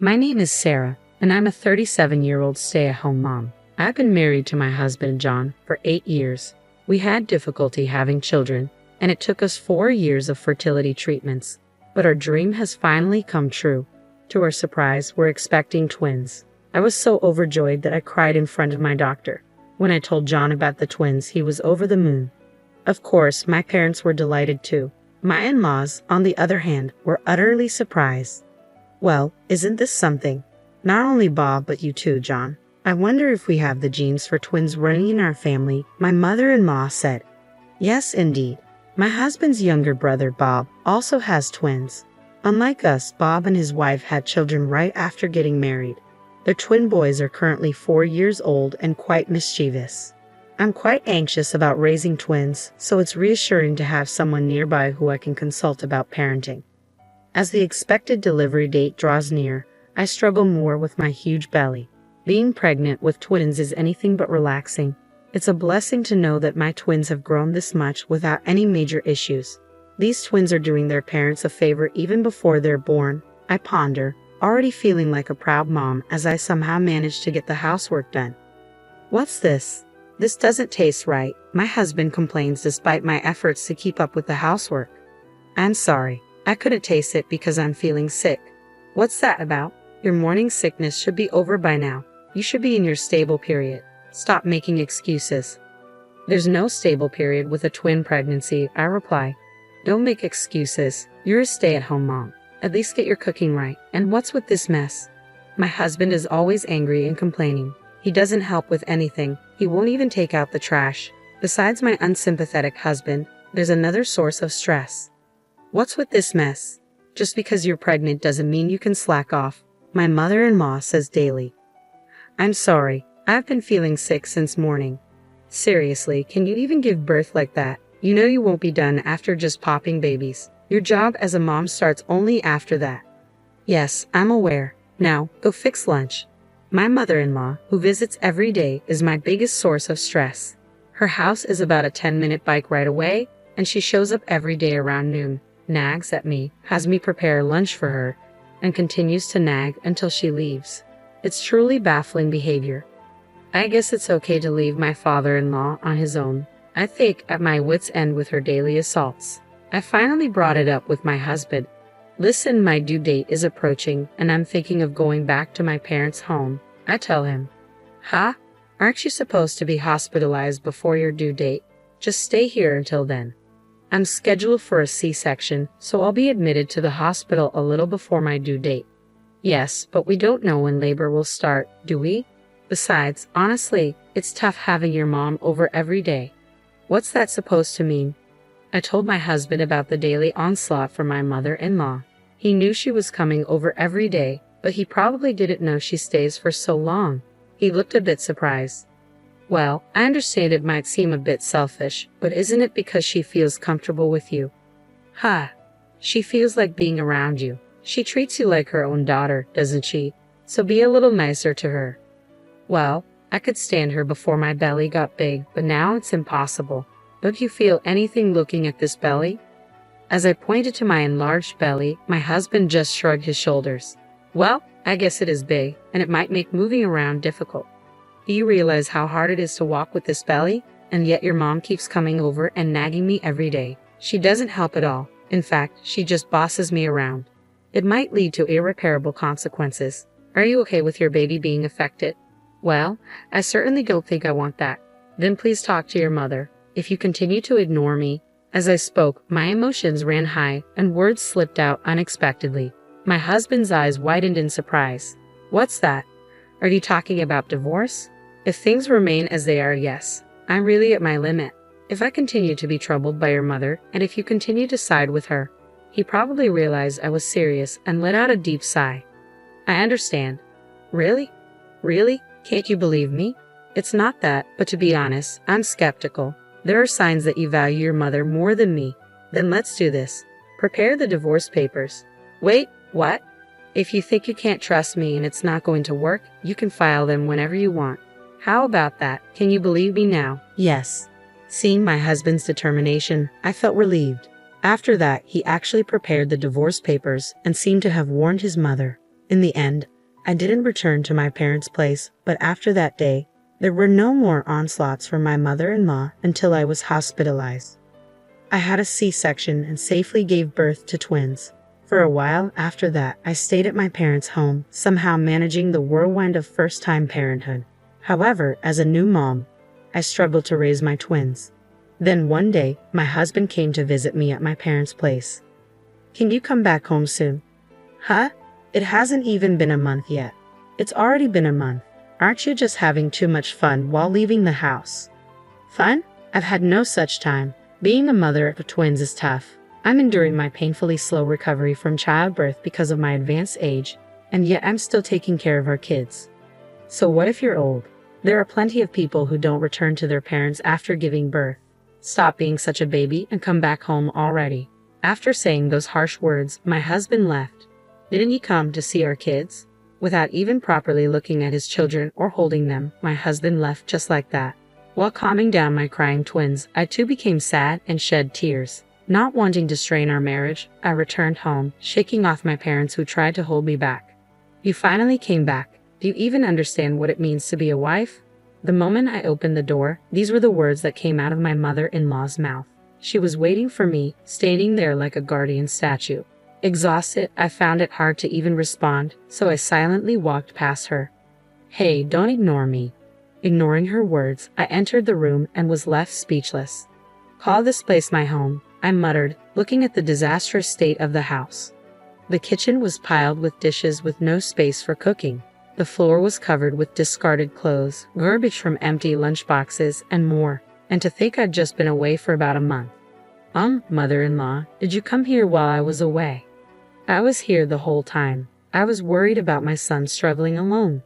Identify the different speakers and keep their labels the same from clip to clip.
Speaker 1: My name is Sarah, and I'm a 37-year-old stay-at-home mom. I've been married to my husband, John, for 8 years. We had difficulty having children, and it took us 4 years of fertility treatments. But our dream has finally come true. To our surprise, we're expecting twins. I was so overjoyed that I cried in front of my doctor. When I told John about the twins, he was over the moon. Of course, my parents were delighted too. My in-laws, on the other hand, were utterly surprised. Well, isn't this something? Not only Bob, but you too, John. I wonder if we have the genes for twins running in our family, my mother-in-law said. Yes, indeed. My husband's younger brother, Bob, also has twins. Unlike us, Bob and his wife had children right after getting married. Their twin boys are currently 4 years old and quite mischievous. I'm quite anxious about raising twins, so it's reassuring to have someone nearby who I can consult about parenting. As the expected delivery date draws near, I struggle more with my huge belly. Being pregnant with twins is anything but relaxing. It's a blessing to know that my twins have grown this much without any major issues. These twins are doing their parents a favor even before they're born, I ponder, already feeling like a proud mom as I somehow manage to get the housework done. What's this? This doesn't taste right, my husband complains despite my efforts to keep up with the housework. I'm sorry, I couldn't taste it because I'm feeling sick. What's that about? Your morning sickness should be over by now. You should be in your stable period. Stop making excuses. There's no stable period with a twin pregnancy, I reply. Don't make excuses. You're a stay-at-home mom. At least get your cooking right. And what's with this mess? My husband is always angry and complaining. He doesn't help with anything. He won't even take out the trash. Besides my unsympathetic husband, there's another source of stress. What's with this mess? Just because you're pregnant doesn't mean you can slack off, my mother-in-law says daily. I'm sorry, I've been feeling sick since morning. Seriously, can you even give birth like that? You know you won't be done after just popping babies. Your job as a mom starts only after that. Yes, I'm aware. Now, go fix lunch. My mother-in-law, who visits every day, is my biggest source of stress. Her house is about a 10-minute bike ride away, and she shows up every day around noon, nags at me, has me prepare lunch for her, and continues to nag until she leaves. It's truly baffling behavior. I guess it's okay to leave my father-in-law on his own. I think at my wit's end with her daily assaults. I finally brought it up with my husband. Listen, my due date is approaching, and I'm thinking of going back to my parents' home. I tell him. Huh? Aren't you supposed to be hospitalized before your due date? Just stay here until then. I'm scheduled for a C-section, so I'll be admitted to the hospital a little before my due date. Yes, but we don't know when labor will start, do we? Besides, honestly, it's tough having your mom over every day. What's that supposed to mean? I told my husband about the daily onslaught from my mother-in-law. He knew she was coming over every day, but he probably didn't know she stays for so long. He looked a bit surprised. Well, I understand it might seem a bit selfish, but isn't it because she feels comfortable with you? Huh. She feels like being around you. She treats you like her own daughter, doesn't she? So be a little nicer to her. Well, I could stand her before my belly got big, but now it's impossible. Don't you feel anything looking at this belly? As I pointed to my enlarged belly, my husband just shrugged his shoulders. Well, I guess it is big, and it might make moving around difficult. Do you realize how hard it is to walk with this belly? And yet your mom keeps coming over and nagging me every day. She doesn't help at all. In fact, she just bosses me around. It might lead to irreparable consequences. Are you okay with your baby being affected? Well, I certainly don't think I want that. Then please talk to your mother. If you continue to ignore me. As I spoke, my emotions ran high and words slipped out unexpectedly. My husband's eyes widened in surprise. What's that? Are you talking about divorce? If things remain as they are, yes. I'm really at my limit. If I continue to be troubled by your mother, and if you continue to side with her. He probably realized I was serious and let out a deep sigh. I understand. Really? Really? Can't you believe me? It's not that, but to be honest, I'm skeptical. There are signs that you value your mother more than me. Then let's do this. Prepare the divorce papers. Wait, what? If you think you can't trust me and it's not going to work, you can file them whenever you want. How about that? Can you believe me now? Yes. Seeing my husband's determination, I felt relieved. After that, he actually prepared the divorce papers and seemed to have warned his mother. In the end, I didn't return to my parents' place, but after that day, there were no more onslaughts from my mother-in-law until I was hospitalized. I had a C-section and safely gave birth to twins. For a while after that, I stayed at my parents' home, somehow managing the whirlwind of first-time parenthood. However, as a new mom, I struggled to raise my twins. Then one day, my husband came to visit me at my parents' place. "Can you come back home soon?" "Huh? It hasn't even been a month yet." "It's already been a month. Aren't you just having too much fun while leaving the house?" "Fun? I've had no such time. Being a mother of twins is tough. I'm enduring my painfully slow recovery from childbirth because of my advanced age, and yet I'm still taking care of our kids." "So what if you're old? There are plenty of people who don't return to their parents after giving birth. Stop being such a baby and come back home already." After saying those harsh words, my husband left. "Didn't he come to see our kids?" Without even properly looking at his children or holding them, my husband left just like that. While calming down my crying twins, I too became sad and shed tears. Not wanting to strain our marriage, I returned home, shaking off my parents who tried to hold me back. "You finally came back. Do you even understand what it means to be a wife?" The moment I opened the door, these were the words that came out of my mother-in-law's mouth. She was waiting for me, standing there like a guardian statue. Exhausted, I found it hard to even respond, so I silently walked past her. "Hey, don't ignore me." Ignoring her words, I entered the room and was left speechless. "Call this place my home," I muttered, looking at the disastrous state of the house. The kitchen was piled with dishes with no space for cooking. The floor was covered with discarded clothes, garbage from empty lunchboxes, and more. And to think I'd just been away for about a month. Mother-in-law, did you come here while I was away?" "I was here the whole time. I was worried about my son struggling alone."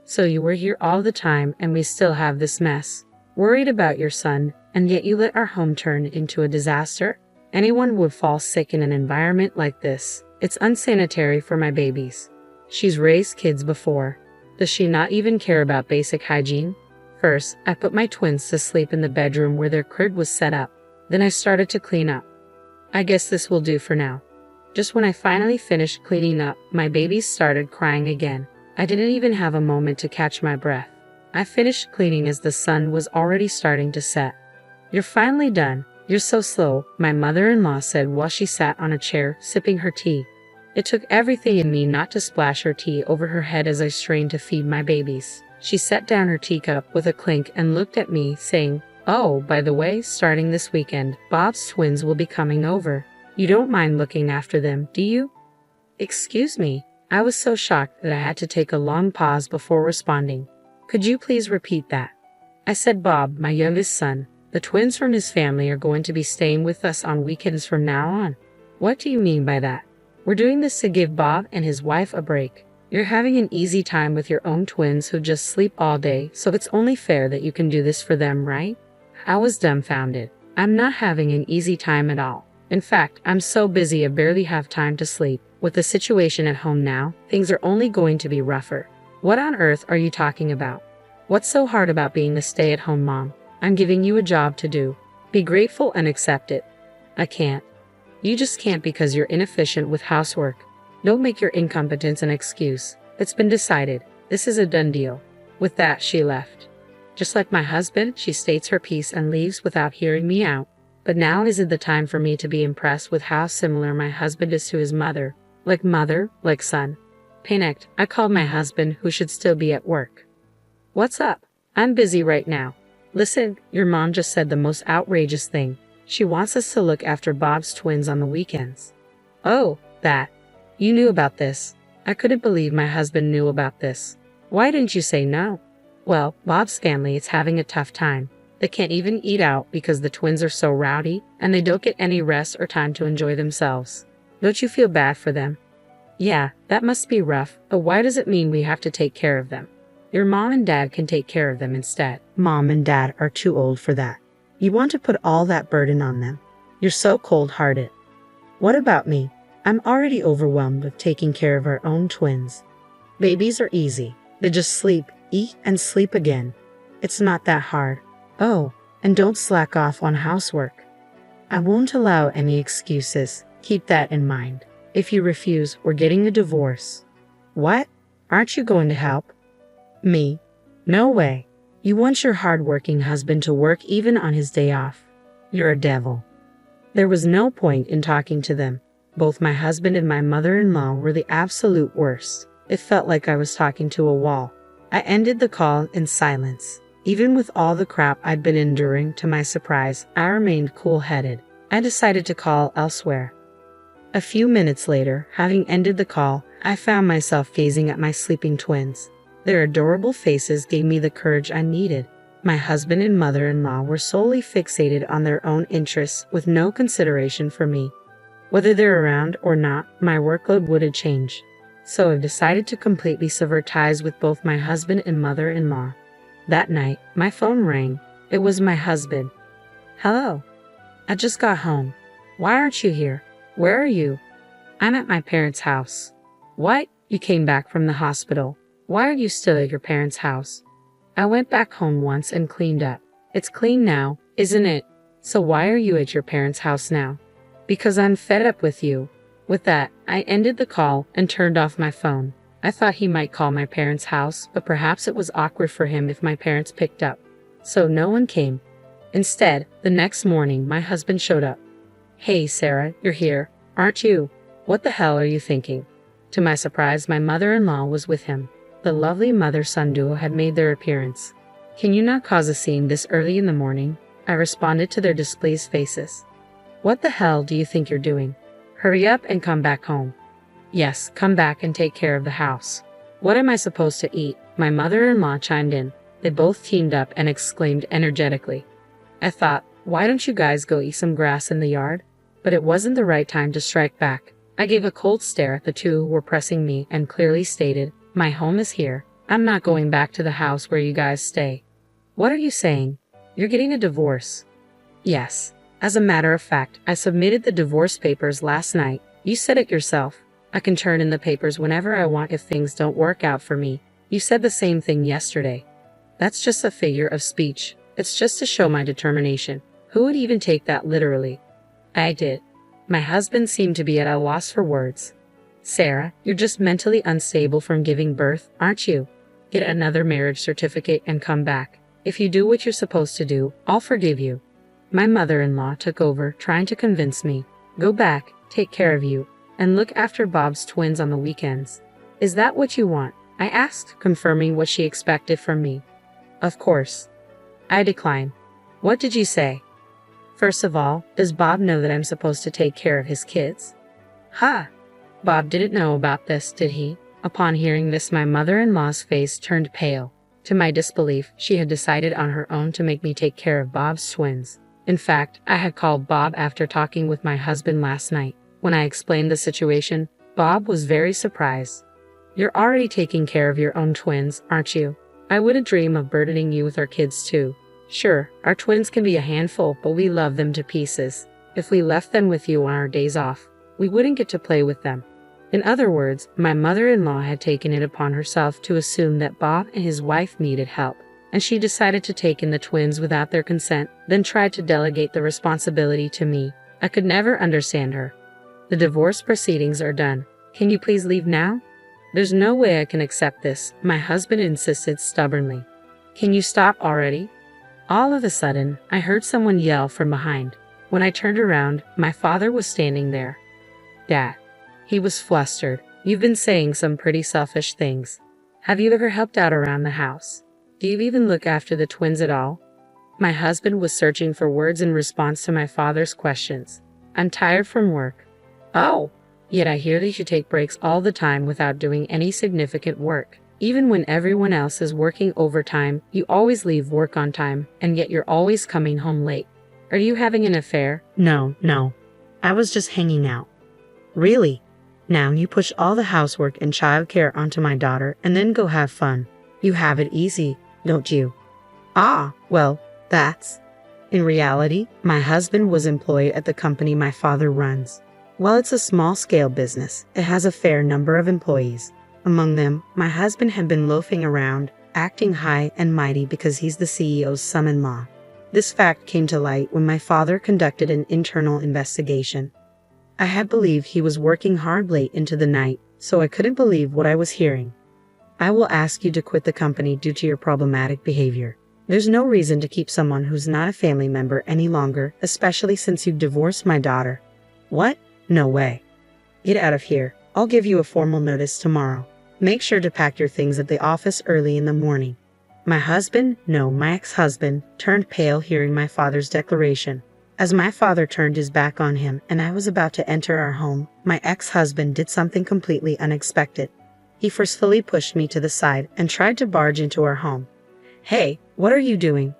Speaker 1: "So you were here all the time and we still have this mess. Worried about your son, and yet you let our home turn into a disaster? Anyone would fall sick in an environment like this. It's unsanitary for my babies." She's raised kids before. Does she not even care about basic hygiene? First, I put my twins to sleep in the bedroom where their crib was set up. Then I started to clean up. I guess this will do for now. Just when I finally finished cleaning up, my babies started crying again. I didn't even have a moment to catch my breath. I finished cleaning as the sun was already starting to set. "You're finally done. You're so slow," my mother-in-law said while she sat on a chair, sipping her tea. It took everything in me not to splash her tea over her head as I strained to feed my babies. She set down her teacup with a clink and looked at me, saying, "Oh, by the way, starting this weekend, Bob's twins will be coming over. You don't mind looking after them, do you?" "Excuse me." I was so shocked that I had to take a long pause before responding. "Could you please repeat that?" I said Bob, my youngest son. The twins from his family are going to be staying with us on weekends from now on. What do you mean by that? We're doing this to give Bob and his wife a break. You're having an easy time with your own twins who just sleep all day, so it's only fair that you can do this for them, right? I was dumbfounded. I'm not having an easy time at all. In fact, I'm so busy I barely have time to sleep. With the situation at home now, things are only going to be rougher. What on earth are you talking about? What's so hard about being a stay-at-home mom? I'm giving you a job to do. Be grateful and accept it. I can't. You just can't because you're inefficient with housework. Don't make your incompetence an excuse. It's been decided. This is a done deal. With that, she left. Just like my husband, she states her piece and leaves without hearing me out. But now isn't the time for me to be impressed with how similar my husband is to his mother. Mother, like son. Panicked, I called my husband, who should still be at work. "What's up? I'm busy right now. Listen, your mom just said the most outrageous thing. She wants us to look after Bob's twins on the weekends." "Oh, that. You knew about this." I couldn't believe my husband knew about this. "Why didn't you say no?" "Well, Bob's family is having a tough time. They can't even eat out because the twins are so rowdy, and they don't get any rest or time to enjoy themselves. Don't you feel bad for them?" "Yeah, that must be rough, but why does it mean we have to take care of them? Your mom and dad can take care of them instead." "Mom and dad are too old for that. You want to put all that burden on them. You're so cold-hearted." "What about me? I'm already overwhelmed with taking care of our own twins. Babies are easy. They just sleep, eat, and sleep again. It's not that hard. Oh, and don't slack off on housework. I won't allow any excuses. Keep that in mind. If you refuse, we're getting a divorce." What? Aren't you going to help? Me? No way. You want your hard-working husband to work even on his day off. You're a devil. There was no point in talking to them. Both my husband and my mother-in-law were the absolute worst. It felt like I was talking to a wall. I ended the call in silence. Even with all the crap I'd been enduring, to my surprise, I remained cool-headed. I decided to call elsewhere. A few minutes later, having ended the call, I found myself gazing at my sleeping twins. Their adorable faces gave me the courage I needed. My husband and mother-in-law were solely fixated on their own interests with no consideration for me. Whether they're around or not, my workload wouldn't change. So I decided to completely sever ties with both my husband and mother-in-law. That night, my phone rang. It was my husband. Hello. I just got home. Why aren't you here? Where are you? I'm at my parents' house. What? You came back from the hospital. Why are you still at your parents' house? I went back home once and cleaned up. It's clean now, isn't it? So why are you at your parents' house now? Because I'm fed up with you. With that, I ended the call and turned off my phone. I thought he might call my parents' house, but perhaps it was awkward for him if my parents picked up. So no one came. Instead, the next morning, my husband showed up. Hey, Sarah, you're here, aren't you? What the hell are you thinking? To my surprise, my mother-in-law was with him. The lovely mother-son duo had made their appearance. Can you not cause a scene this early in the morning? I responded to their displeased faces. What the hell do you think you're doing? Hurry up and come back home. Yes, come back and take care of the house. What am I supposed to eat? My mother-in-law chimed in. They both teamed up and exclaimed energetically. I thought, why don't you guys go eat some grass in the yard? But it wasn't the right time to strike back. I gave a cold stare at the two who were pressing me and clearly stated, my home is here. I'm not going back to the house where you guys stay. What are you saying? You're getting a divorce. Yes. As a matter of fact, I submitted the divorce papers last night. You said it yourself. I can turn in the papers whenever I want if things don't work out for me. You said the same thing yesterday. That's just a figure of speech. It's just to show my determination. Who would even take that literally? I did. My husband seemed to be at a loss for words. Sarah, you're just mentally unstable from giving birth, aren't you? Get another marriage certificate and come back. If you do what you're supposed to do, I'll forgive you. My mother-in-law took over, trying to convince me. Go back, take care of you, and look after Bob's twins on the weekends. Is that what you want? I asked, confirming what she expected from me. Of course. I declined. What did you say? First of all, does Bob know that I'm supposed to take care of his kids? Ha! Bob didn't know about this, did he? Upon hearing this, my mother-in-law's face turned pale. To my disbelief, she had decided on her own to make me take care of Bob's twins. In fact, I had called Bob after talking with my husband last night. When I explained the situation, Bob was very surprised. You're already taking care of your own twins, aren't you? I wouldn't dream of burdening you with our kids too. Sure, our twins can be a handful, but we love them to pieces. If we left them with you on our days off, we wouldn't get to play with them. In other words, my mother-in-law had taken it upon herself to assume that Bob and his wife needed help, and she decided to take in the twins without their consent, then tried to delegate the responsibility to me. I could never understand her. The divorce proceedings are done. Can you please leave now? There's no way I can accept this, my husband insisted stubbornly. Can you stop already? All of a sudden, I heard someone yell from behind. When I turned around, my father was standing there. Dad. He was flustered. You've been saying some pretty selfish things. Have you ever helped out around the house? Do you even look after the twins at all? My husband was searching for words in response to my father's questions. I'm tired from work. Oh, yet I hear that you take breaks all the time without doing any significant work. Even when everyone else is working overtime, you always leave work on time, and yet you're always coming home late. Are you having an affair? No. I was just hanging out. Really? Now you push all the housework and childcare onto my daughter and then go have fun. You have it easy, don't you? Ah, well, that's... In reality, my husband was employed at the company my father runs. While it's a small-scale business, it has a fair number of employees. Among them, my husband had been loafing around, acting high and mighty because he's the CEO's son-in-law. This fact came to light when my father conducted an internal investigation. I had believed he was working hard late into the night, so I couldn't believe what I was hearing. I will ask you to quit the company due to your problematic behavior. There's no reason to keep someone who's not a family member any longer, especially since you've divorced my daughter. What? No way. Get out of here. I'll give you a formal notice tomorrow. Make sure to pack your things at the office early in the morning. My ex-husband, turned pale hearing my father's declaration. As my father turned his back on him and I was about to enter our home, my ex-husband did something completely unexpected. He forcefully pushed me to the side and tried to barge into our home. "Hey, what are you doing?"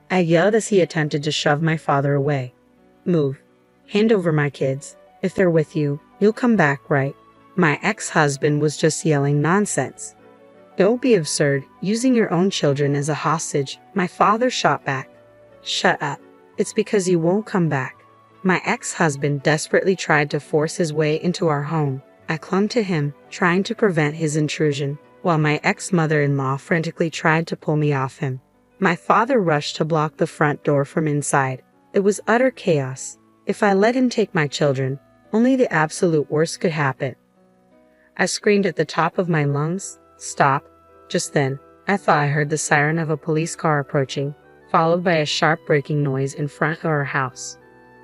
Speaker 1: I yelled as he attempted to shove my father away. "Move. Hand over my kids. If they're with you, you'll come back, right?" My ex-husband was just yelling nonsense. "Don't be absurd, using your own children as a hostage," my father shot back. "Shut up. It's because you won't come back." My ex-husband desperately tried to force his way into our home. I clung to him, trying to prevent his intrusion, while my ex-mother-in-law frantically tried to pull me off him. My father rushed to block the front door from inside. It was utter chaos. If I let him take my children, only the absolute worst could happen. I screamed at the top of my lungs, "Stop!" Just then, I thought I heard the siren of a police car approaching, followed by a sharp braking noise in front of our house.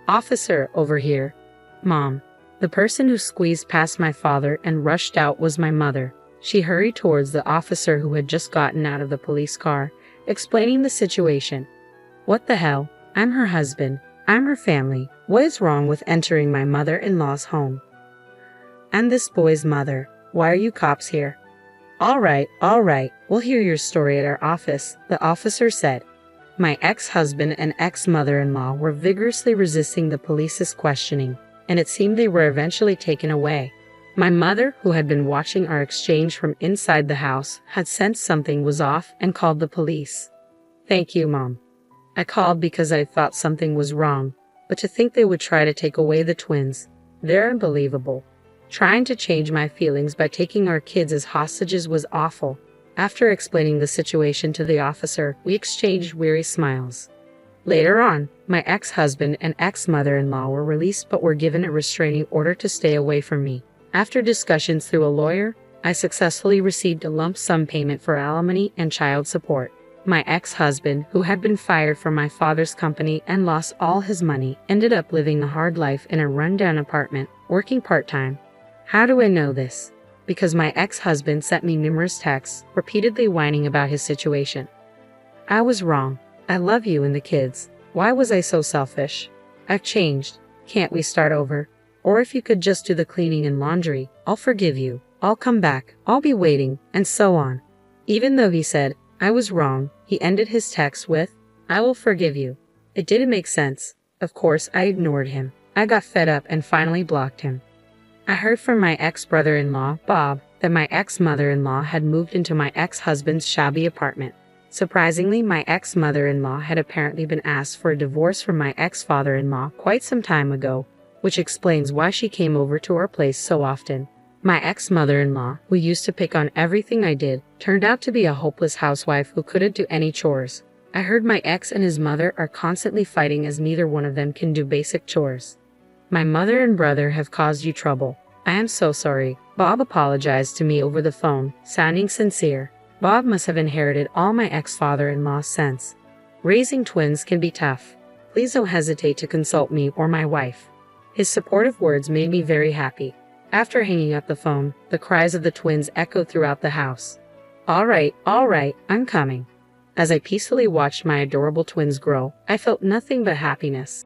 Speaker 1: "Officer, over here." "Mom." The person who squeezed past my father and rushed out was my mother. She hurried towards the officer who had just gotten out of the police car, explaining the situation. "What the hell? I'm her husband. I'm her family. What is wrong with entering my mother-in-law's home?" "I'm this boy's mother. Why are you cops here?" All right, we'll hear your story at our office," the officer said. My ex-husband and ex-mother-in-law were vigorously resisting the police's questioning, and it seemed they were eventually taken away. My mother, who had been watching our exchange from inside the house, had sensed something was off and called the police. "Thank you, Mom." I called because I thought something was wrong, but to think they would try to take away the twins, they're unbelievable. Trying to change my feelings by taking our kids as hostages was awful. After explaining the situation to the officer, we exchanged weary smiles. Later on, my ex-husband and ex-mother-in-law were released but were given a restraining order to stay away from me. After discussions through a lawyer, I successfully received a lump sum payment for alimony and child support. My ex-husband, who had been fired from my father's company and lost all his money, ended up living a hard life in a rundown apartment, working part-time. How do I know this? Because my ex-husband sent me numerous texts, repeatedly whining about his situation. I was wrong. I love you and the kids. Why was I so selfish? I've changed. Can't we start over? Or if you could just do the cleaning and laundry, I'll forgive you. I'll come back. I'll be waiting, and so on. Even though he said, I was wrong, he ended his text with, I will forgive you. It didn't make sense. Of course, I ignored him. I got fed up and finally blocked him. I heard from my ex-brother-in-law, Bob, that my ex-mother-in-law had moved into my ex-husband's shabby apartment. Surprisingly, my ex-mother-in-law had apparently been asked for a divorce from my ex-father-in-law quite some time ago, which explains why she came over to our place so often. My ex-mother-in-law, who used to pick on everything I did, turned out to be a hopeless housewife who couldn't do any chores. I heard my ex and his mother are constantly fighting as neither one of them can do basic chores. My mother and brother have caused you trouble. I am so sorry. Bob apologized to me over the phone, sounding sincere. Bob must have inherited all my ex-father-in-law's sense. Raising twins can be tough. Please don't hesitate to consult me or my wife. His supportive words made me very happy. After hanging up the phone, the cries of the twins echoed throughout the house. All right, I'm coming. As I peacefully watched my adorable twins grow, I felt nothing but happiness.